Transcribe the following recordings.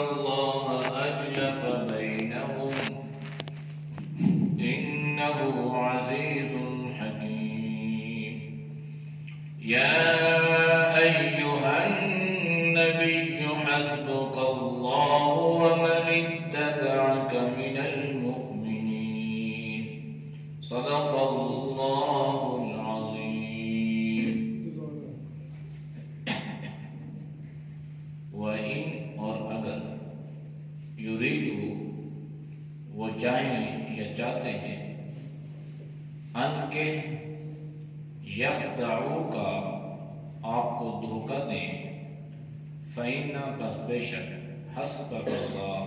الله ألف بينهم إنه عزيز حكيم يا أيها النبي حسبك الله ومن اتبعك من المؤمنين صدق الله العظيم. وَإِنْ اور اگر یریدو وہ چاہیں یا چاہتے ہیں ان کے یخدعوک آپ کو دھوکہ دیں فَإِنَّ بس بے شک حسبک اللہ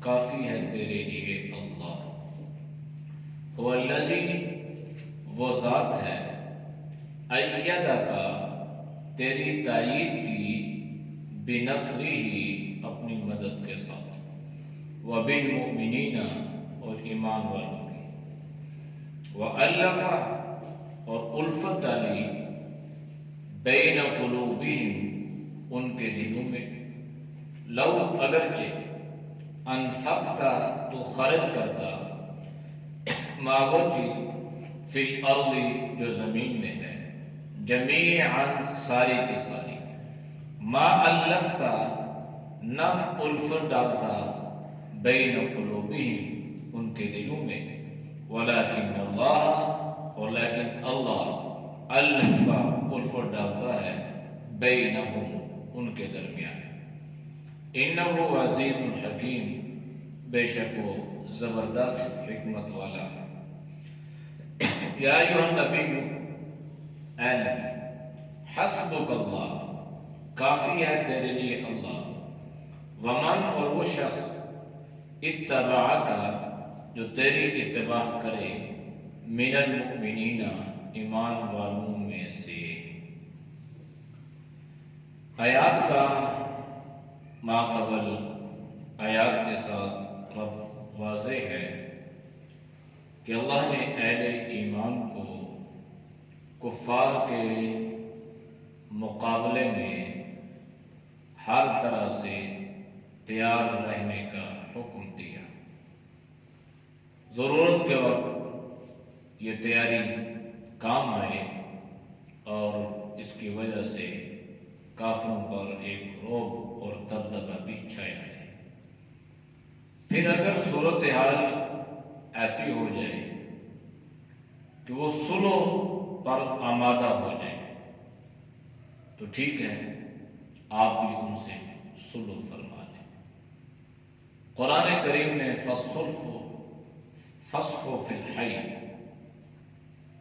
کافی ہے تیرے لیے اللہ هو الذی وہ ذات ہے ایدک تیری تائید کی بنصرہ اپنی مدد کے ساتھ وبالمؤمنین اور ایمان والوں کی وَأَلَّفَ اور الفت ڈالی بین قلوبہم ان کے دلوں میں لو اگرچہ انفقتا تو خرچ کرتا ما وہ چیز فی الارض جو زمین میں ہے جمیعا ساری کی ساری ما الفتا نہ الفت ڈالتا بین قلوبہم ان کے دلوں میں ولکن اللہ اور لیکن اللہ الف الفت ڈالتا ہے بینہم ان کے درمیان انہ عزیز حکیم بے شک وہ زبردست حکمت والا ہے. یا ایھا النبی اے نبی حسبک اللہ کافی ہے تیرے لیے اللہ ومن اور وہ شخص اتبعک جو تیری اتباع کرے من المؤمنین ایمان والوں میں سے. آیات کا ما قبل آیات کے ساتھ رب واضح ہے کہ اللہ نے اہل ایمان کو کفار کے مقابلے میں ہر طرح سے تیار رہنے کا حکم دیا. ضرورت کے وقت یہ تیاری کام آئے اور اس کی وجہ سے کافروں پر ایک رعب اور دبدبہ بھی چھایا جائے. پھر اگر صورتحال ایسی ہو جائے کہ وہ صلح پر آمادہ ہو جائے تو ٹھیک ہے آپ بھی ان سے صلح فرما لیں. قرآن کریم نے فصح فی الحی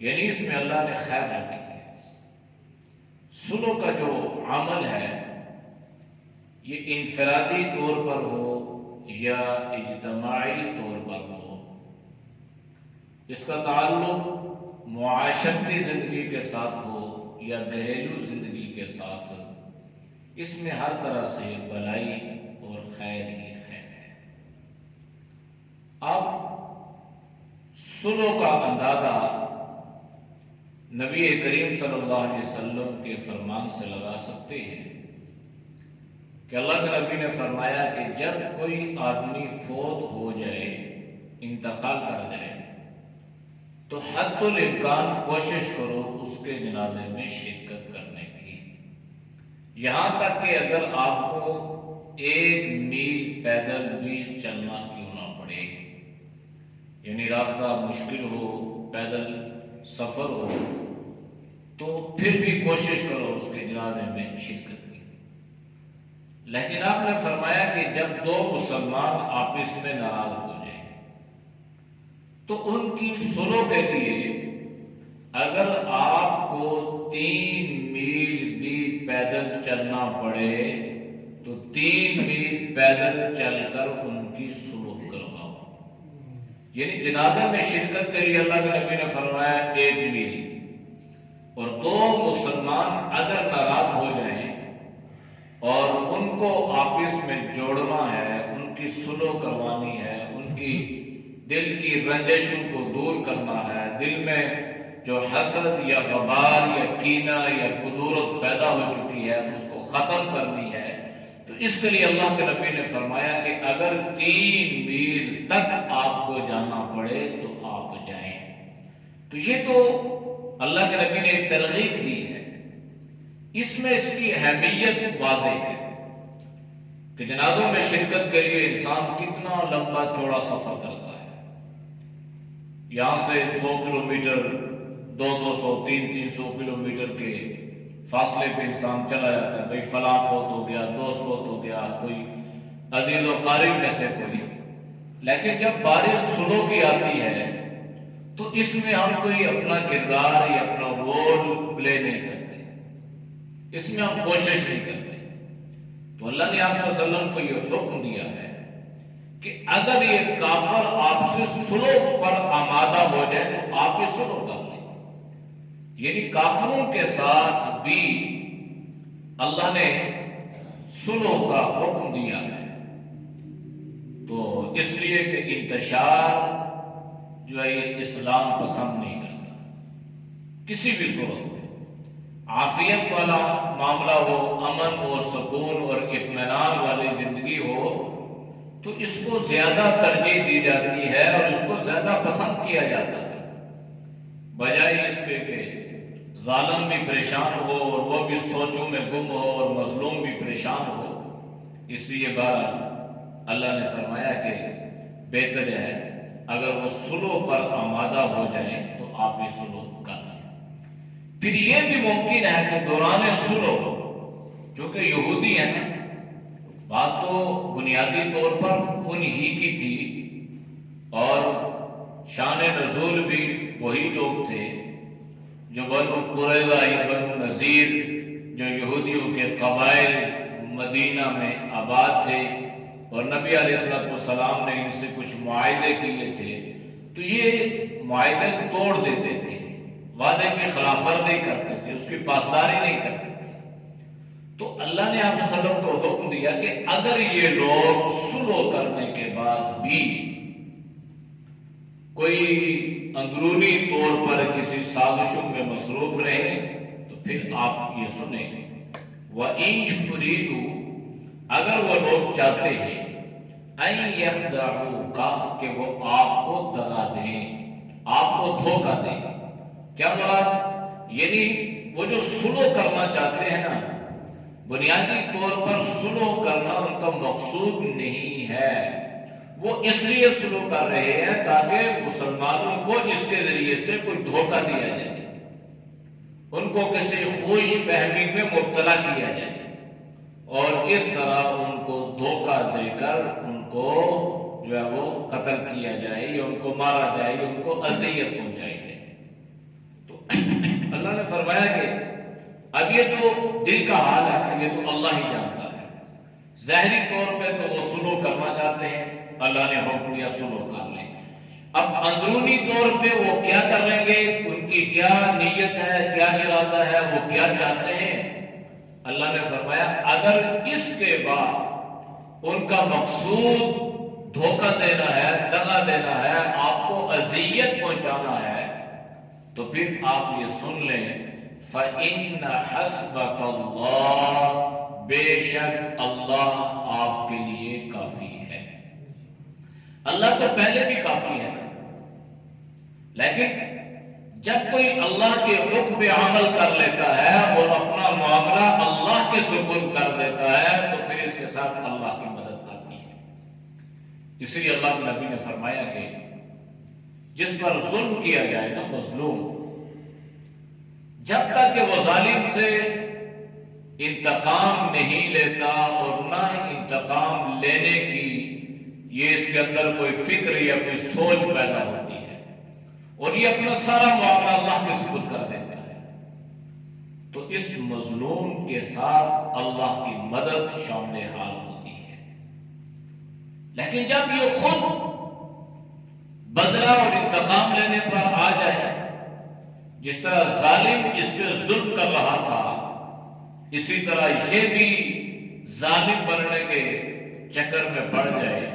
یعنی اس میں اللہ نے خیر رکھی ہے. صلح کا جو عمل ہے یہ انفرادی طور پر ہو یا اجتماعی طور پر ہو اس کا تعلق معاشرتی زندگی کے ساتھ ہو یا گھریلو زندگی کے ساتھ اس میں ہر طرح سے بھلائی اور خیر ہی خیر ہے. اب صلح کا اندازہ نبی کریم صلی اللہ علیہ وسلم کے فرمان سے لگا سکتے ہیں کہ اللہ کے نبی نے فرمایا کہ جب کوئی آدمی فوت ہو جائے انتقال کر جائے تو حد الامکان کوشش کرو اس کے جنازے میں شرکت کرنے کی. یہاں تک کہ اگر آپ کو 1 میل پیدل بھی چلنا کیوں نہ پڑے یعنی راستہ مشکل ہو پیدل سفر ہو تو پھر بھی کوشش کرو اس کے جنازے میں شرکت کی. لیکن آپ نے فرمایا کہ جب 2 مسلمان آپس میں ناراض ہو جائیں تو ان کی صلح کے لیے اگر آپ کو 3 میل بھی پیدل چلنا پڑے تو 3 میل پیدل چل کر ان کی صلح کرواؤ. یعنی جنازے میں شرکت کے لیے اللہ کے نبی نے فرمایا 1 میل اور 2 مسلمان اگر ناراض ہو جائیں اور ان کو آپس میں جوڑنا ہے ان کی صلح کروانی ہے ان کی دل کی رنجشوں کو دور کرنا ہے دل میں جو حسد یا غبار یا کینہ یا کدورت پیدا ہو چکی ہے اس کو ختم کرنی ہے تو تو اس کے لیے اللہ کے نبی نے فرمایا کہ اگر 3 میل تک آپ کو جانا پڑے تو آپ جائیں۔ تو یہ تو اللہ کے نبی نے ایک ترغیب دی ہے، اس میں اس کی اہمیت واضح ہے کہ جنازوں میں شرکت کے لیے انسان کتنا لمبا چوڑا سفر کرتا ہے۔ یہاں سے 100 کلومیٹر، 200 300 کلومیٹر کے فاصلے پہ انسان چلا جاتا ہے، بھئی فلاں فوت ہو گیا، دوست فوت ہو گیا، کوئی عزیز و قریب میں سے کوئی۔ لیکن جب بارش سلو کی آتی ہے تو اس میں ہم کوئی اپنا کردار یا اپنا رول پلے نہیں کرتے، اس میں ہم کوشش نہیں کرتے۔ تو اللہ نے آپ صلی اللہ علیہ وسلم کو یہ حکم دیا ہے کہ اگر یہ کافر آپ سے سلو پر آمادہ ہو جائے تو آپ یہ سلو کر لیں۔ یعنی کافروں کے ساتھ بھی اللہ نے سلو کا حکم دیا ہے۔ تو اس لیے کہ انتشار جو ہے یہ اسلام پسند نہیں کرتا کسی بھی صورت میں۔ عافیت والا معاملہ ہو، امن اور سکون اور اطمینان والی زندگی ہو تو اس کو زیادہ ترجیح دی جاتی ہے اور اس کو زیادہ پسند کیا جاتا ہے، بجائے اس کے کہ ظالم بھی پریشان ہو اور وہ بھی سوچوں میں گم ہو اور مظلوم بھی پریشان ہو۔ اس لیے بہرحال اللہ نے فرمایا کہ بہتر ہے اگر وہ سلو پر آمادہ ہو جائیں تو آپ بھی سلو کر لیں۔ پھر یہ بھی ممکن ہے کہ دوران سلو، چونکہ یہودی ہیں نا، بات تو بنیادی طور پر انہی کی تھی اور شان نزول بھی وہی لوگ تھے جو بنو قریظہ یا بنو نذیر، جو یہودیوں کے قبائل مدینہ میں آباد تھے اور نبی علیہ السلام نے ان سے کچھ معاہدے کیے تھے، تو یہ معاہدے توڑ دیتے تھے، وعدے کی خلاف ورزی کرتے تھے، اس کی پاسداری نہیں کرتے تھے۔ تو اللہ نے آپ صلی اللہ علیہ وسلم کو حکم دیا کہ اگر یہ لوگ سلو کرنے کے بعد بھی کوئی اندرونی طور پر کسی سازشوں میں مصروف رہے تو پھر آپ یہ سنیں وَإِن تُرِيدُوا، اگر وہ لوگ چاہتے ہیں أَن يَخْدَعُوكَ کہ وہ آپ کو دغا دیں، آپ کو دھوکہ دیں۔ کیا مراد؟ یعنی وہ جو سلو کرنا چاہتے ہیں نا، بنیادی طور پر سلو کرنا ان کا مقصود نہیں ہے، وہ اس لیے سلو کر رہے ہیں تاکہ مسلمانوں کو اس کے ذریعے سے کوئی دھوکہ دیا جائے، ان کو کسی خوش فہمی میں مبتلا کیا جائے اور اس طرح ان کو دھوکہ دے کر ان کو جو ہے وہ قتل کیا جائے یا ان کو مارا جائے یا ان کو اذیت پہنچائی جائے۔ تو اللہ نے فرمایا کہ اب یہ تو دل کا حال ہے، یہ تو اللہ ہی جانتا ہے۔ ظاہری طور پہ تو وہ سلو کرنا چاہتے ہیں، اللہ نے حکم دیا سلو کر لیں۔ اب اندرونی طور پہ وہ کیا کر لیں گے، ان کی کیا نیت ہے، کیا ارادہ ہے، وہ کیا چاہتے ہیں، اللہ نے فرمایا اگر اس کے بعد ان کا مقصود دھوکہ دینا ہے، دغا دینا ہے، آپ کو اذیت پہنچانا ہے، تو پھر آپ یہ سن لیں فَإِنَّ حَسْبَكَ اللَّهُ، بے شک اللہ آپ کے لیے کافی ہے۔ اللہ تو پہلے بھی کافی ہے، لیکن جب کوئی اللہ کے حکم پہ عمل کر لیتا ہے اور اپنا معاملہ اللہ کے سپرد کر دیتا ہے تو پھر اس کے ساتھ اللہ کی مدد آتی ہے۔ اس لیے اللہ کے نبی نے فرمایا کہ جس پر ظلم کیا جائے نا، مظلوم، جب تک کہ وہ ظالم سے انتقام نہیں لیتا اور نہ انتقام لینے کی یہ اس کے اندر کوئی فکر یا کوئی سوچ پیدا ہوتی ہے اور یہ اپنا سارا معاملہ اللہ کے سپرد کر دیتا ہے، تو اس مظلوم کے ساتھ اللہ کی مدد شامل حال ہوتی ہے۔ لیکن جب یہ خود بدلہ اور انتقام لینے پر آ جائے، جس طرح ظالم اس پہ ظلم کر رہا تھا، اسی طرح یہ بھی ظالم بننے کے چکر میں پڑ جائے،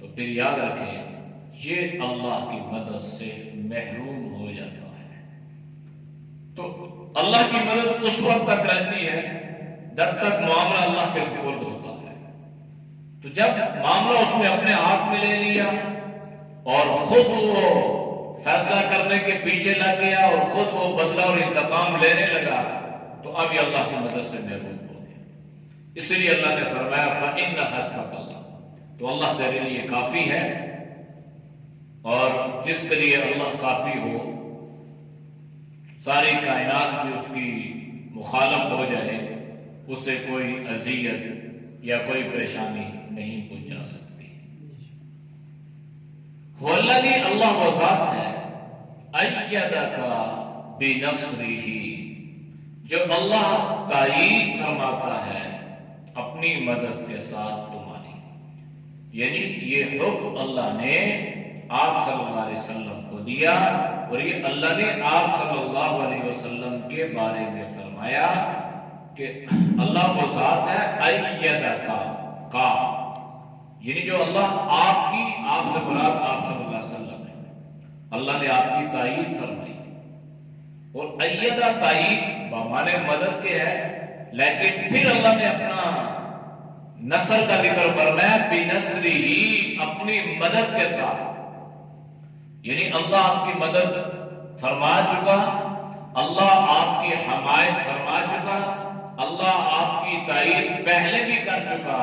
تو پھر یاد رکھیں یہ اللہ کی مدد سے محروم ہو جاتا ہے۔ تو اللہ کی مدد اس وقت تک رہتی ہے جب تک معاملہ اللہ کے سپرد ہوتا ہے۔ تو جب معاملہ اس نے اپنے ہاتھ میں لے لیا اور خود وہ فیصلہ کرنے کے پیچھے لگ گیا اور خود وہ بدلہ اور انتقام لینے لگا تو اب یہ اللہ کی مدد سے محروم ہو گیا. اس لیے اللہ نے فرمایا فَإِنَّ حَسْبَكَ اللَّهُ، تو اللہ تیرے لیے کافی ہے. اور جس کے لیے اللہ کافی ہو ساری کائنات بھی اس کی مخالف ہو جائے اسے کوئی اذیت یا کوئی پریشانی نہیں پہنچا سکتی. والذی اللہ وہ ذات ہے ایدک بنصرہ، جو اللہ تائید فرماتا ہے اپنی مدد کے ساتھ تمہاری. یعنی یہ حکم اللہ نے آپ صلی اللہ علیہ وسلم کو دیا اور یہ اللہ نے آپ صلی اللہ علیہ وسلم کے بارے میں فرمایا کہ اللہ وہ ذات ہے ایدک کا، یعنی جو اللہ آپ سے مراد آپ صلی اللہ علیہ وسلم ہے، اللہ نے آپ کی تائید فرمائی. اور ایدہ تائید بمانے مدد کے ہے، لیکن پھر اللہ نے اپنا نصر کا ذکر فرمایا بنصرہ، اپنی مدد کے ساتھ. یعنی اللہ آپ کی مدد فرما چکا، اللہ آپ کی حمایت فرما چکا، اللہ آپ کی تائید پہلے بھی کر چکا.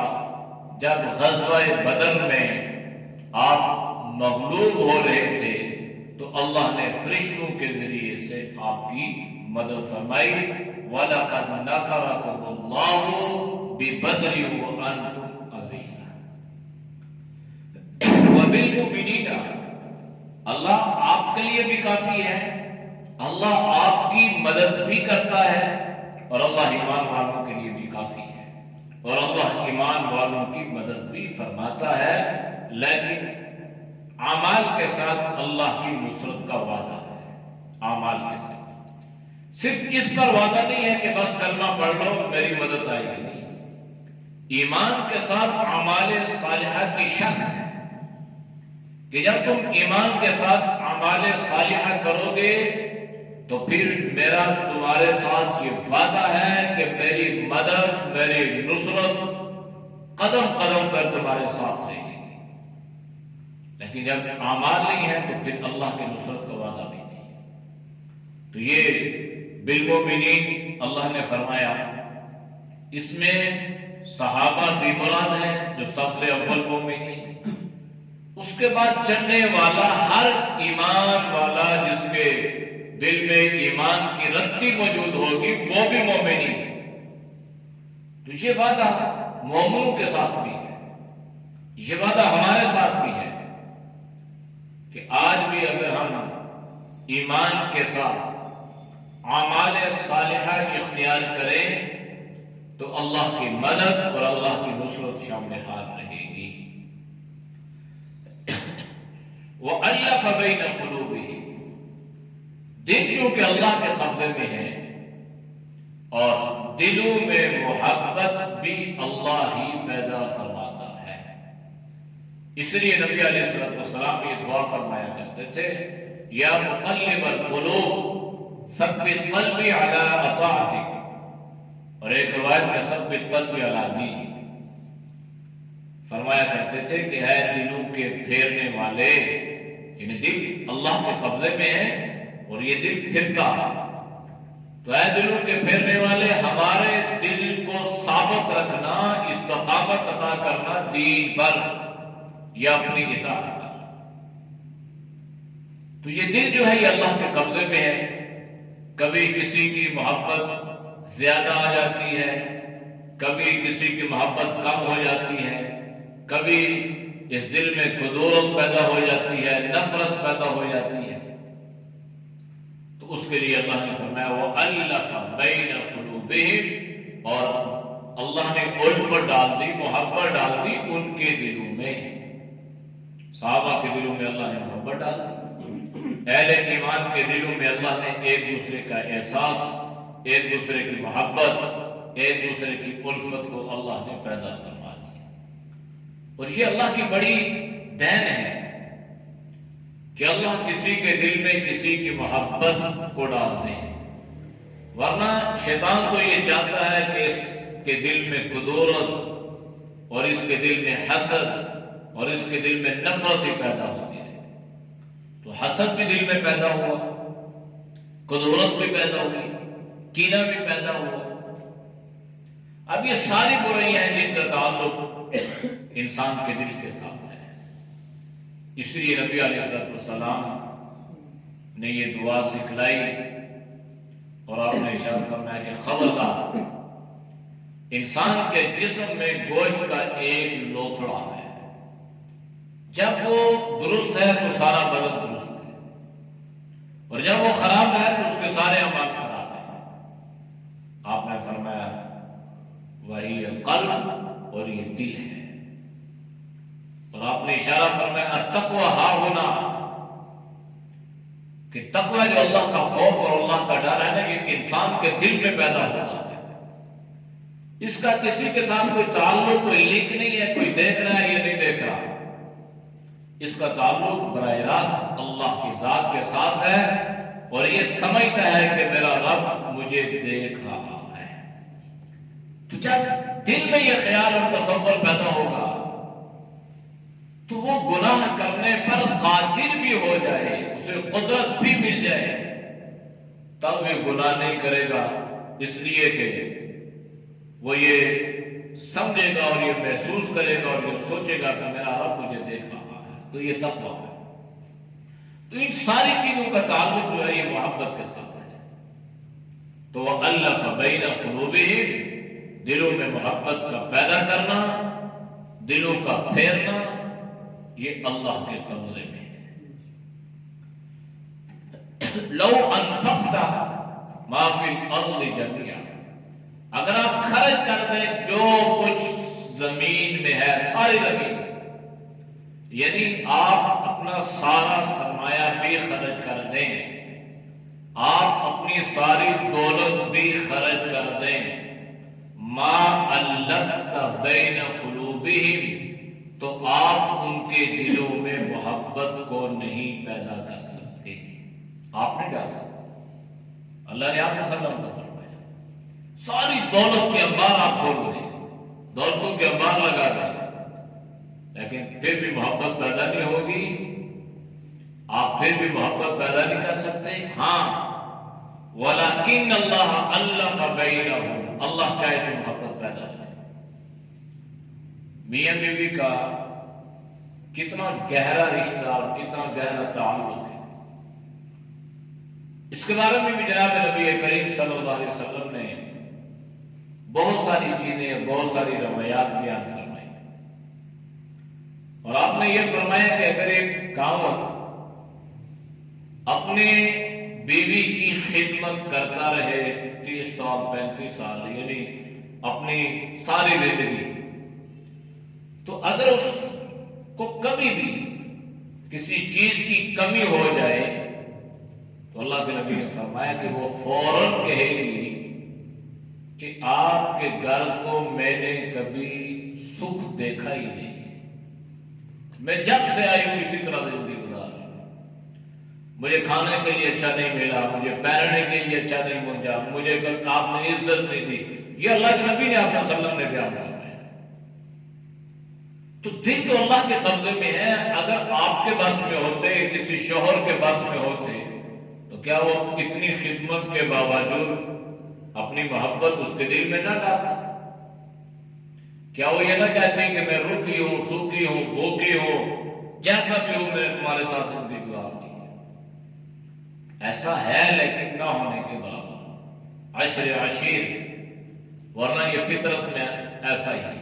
جب غزوہ بدر میں آپ مغلوب ہو رہے تھے تو اللہ نے فرشتوں کے ذریعے سے آپ کی مدد فرمائی. وَلَقَدْ نَصَرَكُمُ اللَّهُ بِبَدْرٍ وَأَنْتُمْ أَذِلَّةٌ وَبِالْمُؤْمِنِينَ، اللہ آپ کے لیے بھی کافی ہے، اللہ آپ کی مدد بھی کرتا ہے اور اللہ ایمان والوں کے لیے بھی کافی ہے اور اللہ ایمان والوں کی مدد بھی فرماتا ہے. لیکن اعمال کے ساتھ اللہ کی نصرت کا وعدہ ہے. اعمال کے ساتھ صرف اس پر وعدہ نہیں ہے کہ بس کلمہ پڑھ لو میری مدد آئے گی، نہیں. ایمان کے ساتھ اعمال صالحہ کی شرط ہے کہ جب تم ایمان کے ساتھ اعمال صالحہ کرو گے تو پھر میرا تمہارے ساتھ یہ وعدہ ہے کہ میری مدد، میری نصرت قدم قدم پر تمہارے ساتھ رہے گی. لیکن جب اعمال نہیں ہے تو پھر اللہ کی نصرت کا وعدہ بھی نہیں. تو یہ بالمؤمنین اللہ نے فرمایا، اس میں صحابہ بھی مراد ہیں جو سب سے اول مومن ہیں. اس کے بعد چلنے والا ہر ایمان والا جس کے دل میں ایمان کی رتی موجود ہوگی وہ بھی مومنی. تو یہ وعدہ مومنوں کے ساتھ بھی ہے، یہ وعدہ ہمارے ساتھ بھی ہے کہ آج بھی اگر ہم ایمان کے ساتھ اعمال صالحہ اختیار کریں تو اللہ کی مدد اور اللہ کی نصرت شامل حال رہے گی. وَأَلَّفَ بَيْنَ قُلُوبِهِمْ، دل چونکہ اللہ کے قبضے میں ہے اور دلوں میں محبت بھی اللہ ہی پیدا فرماتا ہے. اس لیے نبی علیہ السلام یہ دعا فرمایا کرتے تھے، یا مقلب القلوب ثبت قلبی علی اطاعتک، اور ایک روایت میں ثبت قلبی علی دینک. فرمایا کرتے تھے کہ اے دلوں کے پھیرنے والے، یعنی دل اللہ کے قبضے میں ہے اور یہ دل پھرتا ہے، تو اے دلوں کے پھیرنے والے ہمارے دل کو ثابت رکھنا، استقامت عطا کرنا دین پر یا اپنی اطاعت پر. تو یہ دل جو ہے یہ اللہ کے قبضے میں ہے. کبھی کسی کی محبت زیادہ آ جاتی ہے، کبھی کسی کی محبت کم ہو جاتی ہے، کبھی اس دل میں کدورت پیدا ہو جاتی ہے، نفرت پیدا ہو جاتی ہے. تو اس کے لیے اللہ نے فرمایا وَأَلَّفَ بَيْنَ قُلُوبِهِمْ، اور اللہ نے الفت ڈال دی، محبت ڈال دی ان کے دلوں میں. صحابہ کے دلوں میں اللہ نے محبت ڈال دی، اہل ایمان کے دلوں میں اللہ نے ایک دوسرے کا احساس، ایک دوسرے کی محبت، ایک دوسرے کی الفت کو اللہ نے پیدا فرما دیا. اور یہ اللہ کی بڑی دین ہے کہ اللہ کسی کے دل میں کسی کی محبت کو ڈال دے. ورنہ شیطان تو یہ چاہتا ہے کہ اس کے دل میں کدورت اور اس کے دل میں حسد اور اس کے دل میں نفرت ہی پیدا ہوتی ہے. تو حسد بھی دل میں پیدا ہوا، کدورت بھی پیدا ہوئی، کینہ بھی پیدا ہوا. اب یہ ساری برائیاں ہیں جن کا تعلق انسان کے دل کے ساتھ ہے. اس لیے نبی علیہ السلام نے یہ دعا سکھلائی اور آپ نے ارشاد فرمایا کہ خبردار، انسان کے جسم میں گوشت کا ایک لوتھڑا ہے، جب وہ درست ہے تو سارا بدن درست ہے، اور جب وہ خراب ہے تو اس کے سارے اعمال خراب ہیں. آپ نے فرمایا وہی قلب، اور یہ دل ہے. اور آپ نے اشارہ فرمایا التقوی ہا ہونا، کہ تقوی جو اللہ کا خوف اور اللہ کا ڈر ہے نا، یہ انسان کے دل میں پیدا ہوتا ہے. اس کا کسی کے ساتھ کوئی تعلق، کوئی لنک نہیں ہے، کوئی دیکھ رہا ہے یا نہیں دیکھ رہا. اس کا تعلق براہ راست اللہ کی ذات کے ساتھ ہے، اور یہ سمجھتا ہے کہ میرا رب مجھے دیکھ رہا ہے. تو جب دل میں یہ خیال اور تصور پیدا ہوگا تو وہ گناہ کرنے پر قادر بھی ہو جائے، اسے قدرت بھی مل جائے، تب وہ گناہ نہیں کرے گا، اس لیے کہ وہ یہ سمجھے گا اور یہ محسوس کرے گا اور یہ سوچے گا کہ میرا رب مجھے دیکھ رہا ہے. تو یہ تقویٰ ہے. تو ان ساری چیزوں کا تعلق جو ہے یہ محبت کے ساتھ ہے. تو وَأَلَّفَ بَيْنَ قُلُوبِهِمْ، دلوں میں محبت کا پیدا کرنا، دلوں کا پھیرنا، یہ اللہ کے قبضے میں ہے. لو انفقت ما فی الارض جميعا، اگر آپ خرچ کر دیں جو کچھ زمین میں ہے، ساری زمین، یعنی آپ اپنا سارا سرمایہ بھی خرچ کر دیں، آپ اپنی ساری دولت بھی خرچ کر دیں، ما الفت بین قلوبہم، تو آپ ان کے دلوں میں محبت کو نہیں پیدا کر سکتے. آپ نہیں ڈال سکتے. اللہ نے آپ سے سلام کا فرمایا ساری دولت کے انبار آپ کھول دیں، دولتوں کے انبار لگا دیں، لیکن پھر بھی محبت پیدا نہیں ہوگی، آپ پھر بھی محبت پیدا نہیں کر سکتے. ہاں وَلَكِنَّ اللَّهَ أَلَّفَ بَيْنَهُمْ، اللہ چاہے تو محبت پیدا ہو. میاں بیوی کا کتنا گہرا رشتہ اور کتنا گہرا تعلق ہے، اس کے بارے میں بھی جناب نبی کریم صلی اللہ علیہ وسلم نے بہت ساری چیزیں، بہت ساری روایات بیان فرمائی. اور آپ نے یہ فرمایا کہ اگر ایک خاوند اپنے بیوی کی خدمت کرتا رہے 30 سال 35 سال، یعنی اپنی ساری زندگی، تو اگر اس کو کبھی بھی کسی چیز کی کمی ہو جائے تو اللہ کے نبی نے فرمایا کہ وہ فوراً کہے گی کہ آپ کے گھر کو میں نے کبھی سکھ دیکھا ہی نہیں، میں جب سے آئی ہوں اسی طرح زندگی گزار رہی ہوں، مجھے کھانے کے لیے اچھا نہیں ملا، مجھے پہننے کے لیے اچھا نہیں ملا، مجھے آپ نے عزت نہیں دی. یہ اللہ کے نبی نے آپ صلی اللہ علیہ وسلم نے بیان فرمایا. تو دل تو اللہ کے قبضے میں ہے. اگر آپ کے بس میں ہوتے، کسی شوہر کے بس میں ہوتے، تو کیا وہ اتنی خدمت کے باوجود اپنی محبت اس کے دل میں نہ ڈالتا؟ کیا وہ یہ نہ کہتے کہ میں روکھی ہوں، سوکھی ہوں، بھوکی ہوں، جیسا بھی ہوں میں تمہارے ساتھ زندگی گزارنی ہے؟ ایسا ہے لیکن نہ ہونے کے برابر، عشر عشیر، ورنہ یہ فطرت میں ایسا ہی ہے.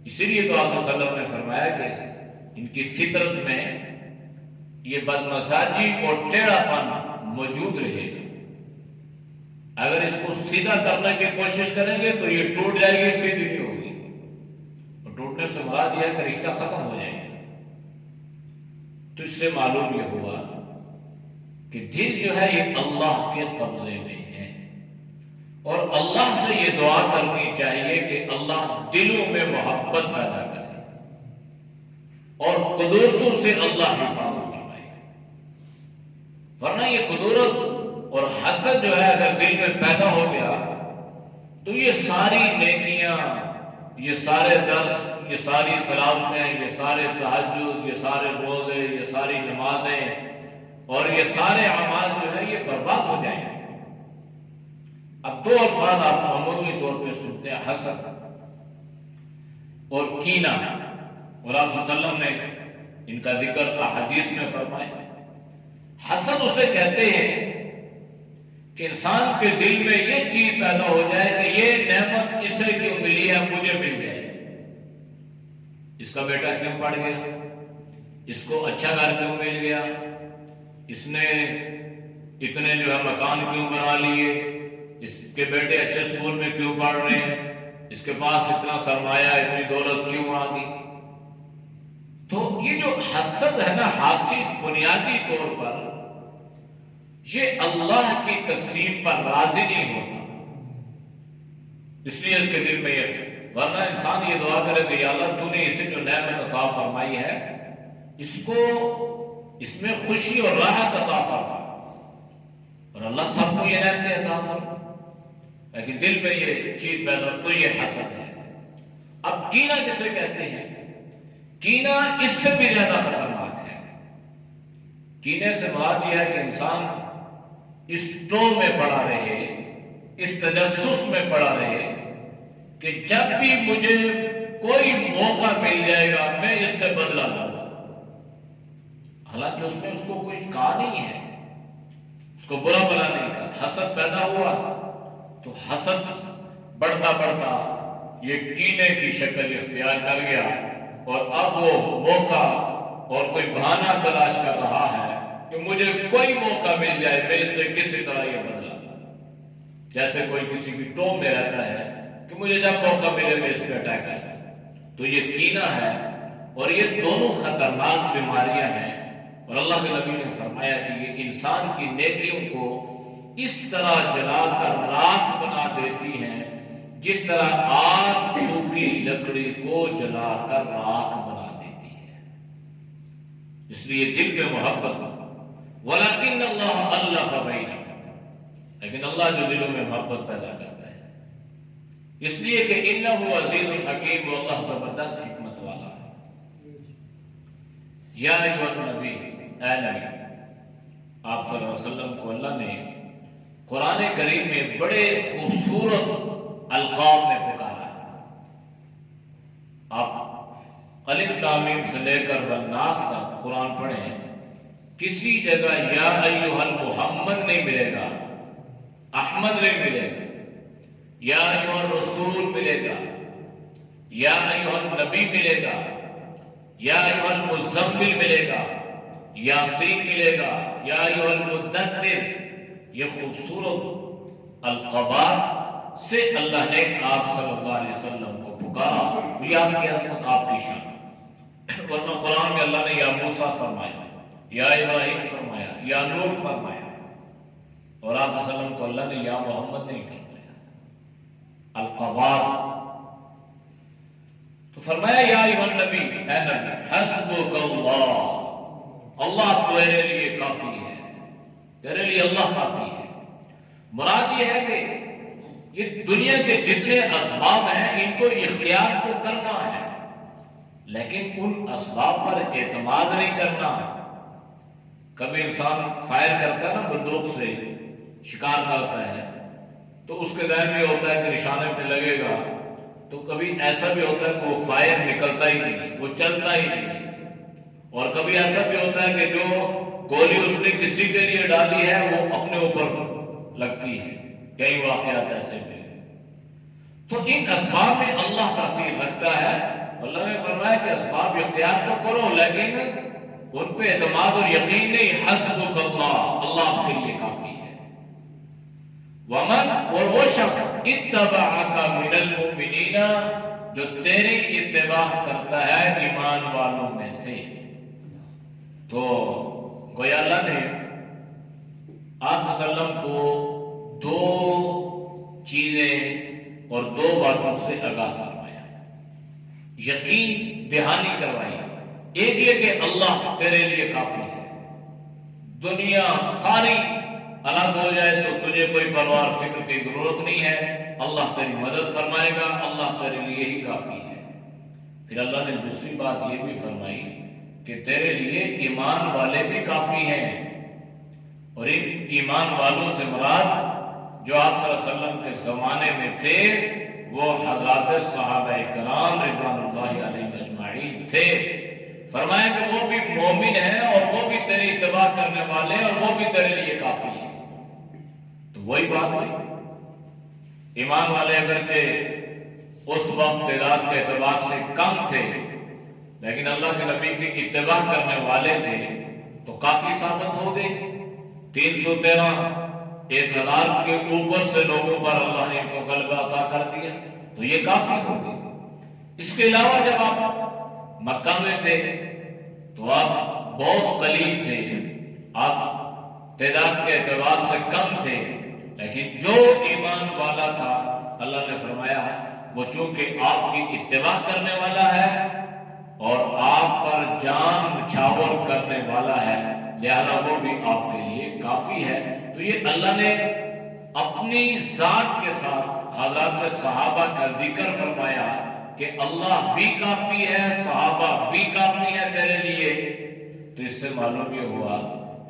اسی لیے تو آپ صلی اللہ علیہ وسلم نے فرمایا کہ ان کی فطرت میں یہ بدمزاجی اور ٹیڑھا پن موجود رہے گا. اگر اس کو سیدھا کرنے کی کوشش کریں گے تو یہ ٹوٹ جائے گی، سیدھی نہیں ہوگی. اور ٹوٹنے سے مراد یہ ہے کہ رشتہ ختم ہو جائے گا. تو اس سے معلوم یہ ہوا کہ دل جو ہے یہ اللہ کے قبضے میں ہے، اور اللہ سے یہ دعا کرنی چاہیے کہ اللہ دلوں میں محبت پیدا کرے اور قدرتوں سے اللہ حفاظت فرمائے. ورنہ یہ قدرت اور حسد جو ہے اگر دل میں پیدا ہو گیا تو یہ ساری نیکیاں، یہ سارے درس یہ ساری تلاوتیں، یہ سارے تہجد، یہ سارے روزے، یہ ساری نمازیں اور یہ سارے اعمال جو ہے یہ برباد ہو جائیں گے۔ اب دو الفاظ آپ عمومی طور پہ سنتے ہیں، حسد اور کینہ، اور آپ صلی اللہ علیہ وسلم نے ان کا ذکر احادیث میں فرمایا۔ حسد اسے کہتے ہیں کہ انسان کے دل میں یہ چیز پیدا ہو جائے کہ یہ نعمت اسے کیوں ملی ہے، مجھے مل جائے، اس کا بیٹا کیوں پڑھ گیا، اس کو اچھا گھر کیوں مل گیا، اس نے اتنے جو ہے مکان کیوں بنا لیے، اس کے بیٹے اچھے اسکول میں کیوں پڑھ رہے ہیں، اس کے پاس اتنا سرمایہ، اتنی دولت کیوں آ گئی۔ تو یہ جو حسد ہے نا، حاسد بنیادی طور پر یہ اللہ کی تقسیم پر راضی نہیں ہوتا، اس لیے اس کے دل میں یہ، ورنہ انسان یہ دعا کرے کہ یا اللہ تو نے اسے جو نعمت عطا فرمائی ہے اس کو، اس میں خوشی اور راحت عطا فرما، اور اللہ سب کو یہ نعمتیں عطا فرما، لیکن دل میں یہ چیز پیدا ہو تو یہ حسد ہے۔ اب کینہ کسے کہتے ہیں؟ کینہ اس سے بھی زیادہ خطرناک ہے۔ کینے سے مراد یہ ہے کہ انسان اس ٹو میں پڑا رہے، اس تجسس میں پڑا رہے کہ جب بھی مجھے کوئی موقع مل جائے گا میں اس سے بدلہ لوں گا، حالانکہ اس نے اس کو کچھ کہا نہیں ہے، اس کو برا بلا نہیں کہا، حسد پیدا ہوا تو حسد بڑھتا بڑھتا یہ کینے کی شکل اختیار کر گیا، اور اب وہ موقع اور کوئی بہانہ تلاش کر رہا ہے کہ مجھے کوئی موقع مل جائے میں اس سے کسی طرح یہ بدلا، جیسے کوئی کسی کی ٹوم میں رہتا ہے کہ مجھے جب موقع ملے میں اس پہ اٹیک کروں۔ تو یہ کینہ ہے، اور یہ دونوں خطرناک بیماریاں ہیں، اور اللہ کے نبی نے فرمایا کہ یہ انسان کی نیکیوں کو اس طرح جلا کر راکھ بنا دیتی ہیں جس طرح آگ سوکھی لکڑی کو جلا کر راکھ بنا دیتی ہے۔ اس لیے دل میں محبت، وَلَكِنَّ اللَّهَ أَلَّفَ بَيْنَهُمْ، لیکن اللہ جو دلوں میں محبت پیدا کرتا ہے، اس لیے کہ إِنَّهُ عَزِيزٌ حَكِيمٌ، وہ اللہ زبردست حکمت والا ہے۔ یا ایھا النبی، اے نبی، آپ صلی اللہ علیہ وسلم کو اللہ نے قرآن کریم میں بڑے خوبصورت القاب میں پکارا ہے۔ آپ الف لام میم سے لے کر والناس تک قرآن پڑھیں، کسی جگہ یا ایھا المحمد نہیں ملے گا، احمد نہیں ملے گا، یا ایھا الرسول ملے گا، یا ایھا النبی ملے گا، یا ایھا المزمل ملے گا، یاسین ملے گا، یا ایھا المدثر۔ یہ خوبصورت القابات سے اللہ نے آپ صلی اللہ علیہ وسلم کو پکارا، یہ آپ کی عظمت، آپ کی شان۔ ورنہ قرآن میں اللہ نے یا موسیٰ فرمایا، یا ابراہیم فرمایا، یا نوح فرمایا، اور آپ صلی اللہ علیہ وسلم کو اللہ نے یا محمد نہیں فرمایا۔ القابات تو فرمایا یا ایھا النبی، اے نبی، حسبک اللہ، اللہ تیرے لیے کافی ہے، تیرے لیے اللہ کافی ہے۔ مراد یہ ہے کہ یہ دنیا کے جتنے اسباب ہیں ان کو اختیار تو کرنا ہے، لیکن ان اسباب پر اعتماد نہیں کرنا۔ کبھی انسان فائر کرتا ہے نا بندوق سے، شکار کرتا ہے تو اس کے ذہن میں ہوتا ہے کہ نشانے پہ لگے گا، تو کبھی ایسا بھی ہوتا ہے کہ وہ فائر نکلتا ہی نہیں، وہ چلتا ہی نہیں، اور کبھی ایسا بھی ہوتا ہے کہ جو گولی اس نے کسی کے لیے ڈالی ہے وہ اپنے اوپر لگتی ہے، کئی واقعات ایسے بھی۔ تو ان اسباب میں اللہ تاثیر رکھتا ہے۔ اللہ نے فرمایا کہ اسباب اختیار تو کرو لیکن ان پہ اعتماد اور یقین نہیں۔ حسبک اللہ، اللہ آپ کے لیے کافی ہے۔ ومن، اور وہ شخص، اتبعک من المؤمنین، جو تیری اتباع کرتا ہے ایمان والوں میں سے۔ تو گویا اللہ نے آپ صلی اللہ علیہ وسلم کو دو چیزیں اور دو باتوں سے آگاہ فرمایا، یقین دہانی کروائی۔ ایک یہ کہ اللہ تیرے لیے کافی ہے، دنیا ساری الگ ہو جائے تو تجھے کوئی پرواہ فکر کی ضرورت نہیں ہے، اللہ تیری مدد فرمائے گا، اللہ تیرے لیے ہی کافی ہے۔ پھر اللہ نے دوسری بات یہ بھی فرمائی کہ تیرے لیے ایمان والے بھی کافی ہیں، اور ان ایمان والوں سے مراد جو آپ صلی اللہ علیہ وسلم کے زمانے میں تھے وہ حضرات صحابہ کرام رضوان اللہ علیہم اجمعین تھے۔ فرمایا کہ وہ بھی مومن ہیں اور وہ بھی تیری اتباع کرنے والے اور وہ بھی تیرے لیے کافی ہیں۔ تو وہی بات ہوئی، ایمان والے اگرچہ اس وقت تعداد کے اعتبار سے کم تھے لیکن اللہ کے نبی کی اتباع کرنے والے تھے تو کافی ثابت ہو گئے۔ 313 1000 کے اوپر سے لوگوں پر اللہ نے ان کو غلبہ عطا کر دیا تو یہ کافی ہو گئے۔ اس کے علاوہ جب آپ مکہ میں تھے تو آپ بہت قلیل تھے، آپ تعداد کے اعتبار سے کم تھے، لیکن جو ایمان والا تھا اللہ نے فرمایا وہ چونکہ آپ کی اتباع کرنے والا ہے اور آپ پر جان نچھاور کرنے والا ہے لہذا وہ بھی آپ کے لیے کافی ہے۔ تو یہ اللہ نے اپنی ذات کے ساتھ حضرات صحابہ کا ذکر فرمایا کہ اللہ بھی کافی ہے، صحابہ بھی کافی ہے تیرے لیے، تو اس سے معلوم یہ ہوا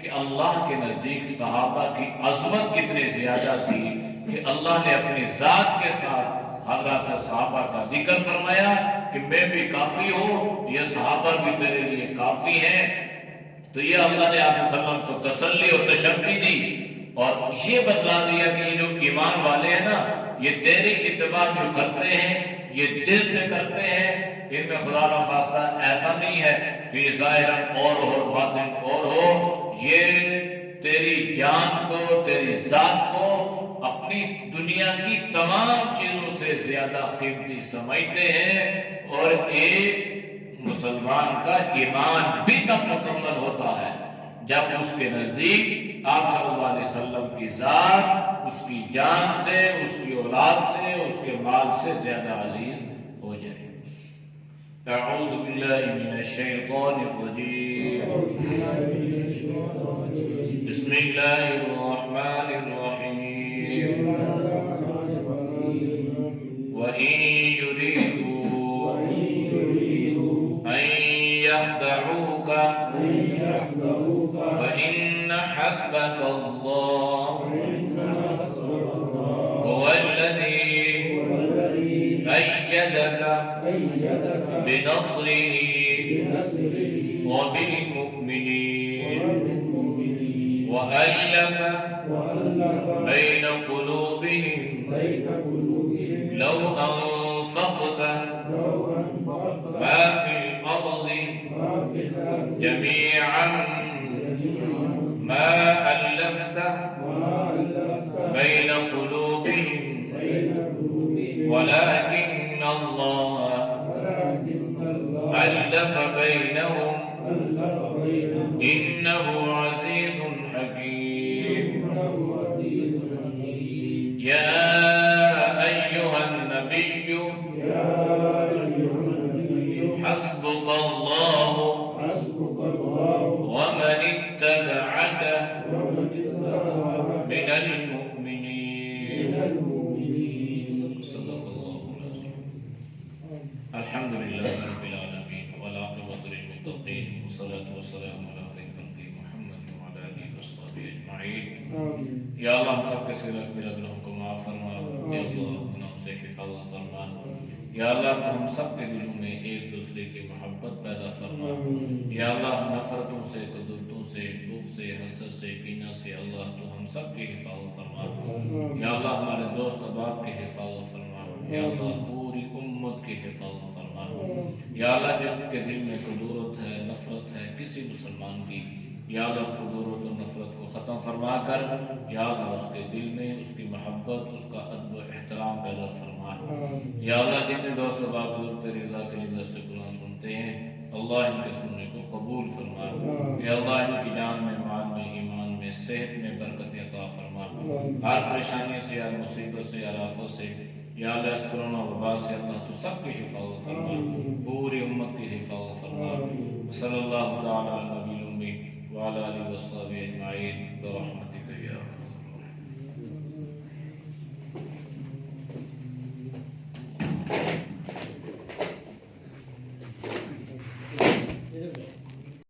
کہ اللہ کے نزدیک صحابہ کی عظمت کتنی زیادہ تھی کہ اللہ نے اپنی ذات کے ساتھ حضرات صحابہ کا ذکر فرمایا کہ میں بھی کافی ہوں، یہ صحابہ بھی تیرے لیے کافی ہیں۔ تو یہ اللہ نے آپ صلی اللہ علیہ وسلم کو تسلی اور تشفی دی اور یہ بتلا دیا کہ یہ جو ایمان والے ہیں نا یہ تیری اتباع جو کرتے ہیں یہ دل سے کرتے ہیں، ان میں خدا نہ خواستہ ایسا نہیں ہے کہ ظاہر اور باطن اور ہو، یہ تیری جان کو تیری ذات کو اپنی دنیا کی تمام چیزوں سے زیادہ قیمتی سمجھتے ہیں، اور ایک مسلمان کا ایمان بھی تب مکمل ہوتا ہے جب اس کے نزدیک آپ صلی اللہ علیہ وسلم کی ذات اس کی جان سے، اس کی اولاد سے، اس کے مال سے زیادہ عزیز ہو جائے۔ اعوذ باللہ من الشیطان الرجیم، بسم اللہ الرحمن الرحیم، وَإِن يُرِيدُوا أَن يَخْدَعُوكَ فَإِنَّ حَسْبَكَ اللَّهُ هُوَ الَّذِي أَيَّدَكَ بِنَصْرِهِ وَبِالْمُؤْمِنِينَ وَأَلَّفَ بَيْنَ قُلُوبِهِمْ لَوْ أَنفَقْتَ مَا فِي الْأَرْضِ جَمِيعًا مَا أَلَّفْتَ بَيْنَ قُلُوبِهِمْ وَلَكِنَّ اللَّهَ أَلَّفَ بَيْنَهُمْ إِنَّهُ عَزِيزٌ حَكِيمٌ۔ يَا أَيُّهَا النَّبِيُّ حَسْبُكَ اللَّهُ وَمَنِ اتَّبَعَكَ مِنَ الْمُؤْمِنِينَ۔ صدق اللہ العظیم۔ الحمد للہ رب العالمین والعاقبۃ للمتقین والصلاۃ والسلام علی خیر خلق محمد وعلی آلہ وصحبہ اجمعین۔ یا اللہ ہم سب کے سرک میرا گناہوں کو معاف فرما، یا اللہ گناہوں سے حفاظت فرما، یا اللہ ہم سب کے دلوں میں ایک دوسرے کی محبت پیدا فرما، یا اللہ نفرتوں سے، قدرتوں سے، بغض سے، حسد سے، کینہ سے اللہ تو ہم سب کی حفاظت فرما، یا اللہ ہمارے دوست احباب کی حفاظت فرما، یا اللہ پوری امت کی حفاظت فرما، یا اللہ جس کے دل میں قدرت ہے، نفرت ہے کسی مسلمان کی، یا اللہ اس قدرت و نفرت کو ختم فرما کر یا اللہ اس کے دل میں اس کی محبت، اس کا ادب و احترام پیدا فرما، یا اللہ جتنے دوست احباب بزرگ تیری رضا کے لیے درس قرآن سنتے ہیں اللہ ان کے سننے کو قبول فرما، یا اللہ ان کی جان میں، مال میں، ایمان میں، صحت میں برکت عطا فرما، ہر پریشانی سے، ہر مصیبت سے، ہر آفت سے، یا اللہ اس کرونا وبا سے اللہ تو سب کی حفاظت فرما، پوری امت کی حفاظت فرما۔ صلی اللہ تعالی علی نبی الامی وعلی آلہ وصحبہ اجمعین برحمتک یا ارحم الراحمین۔ ادھر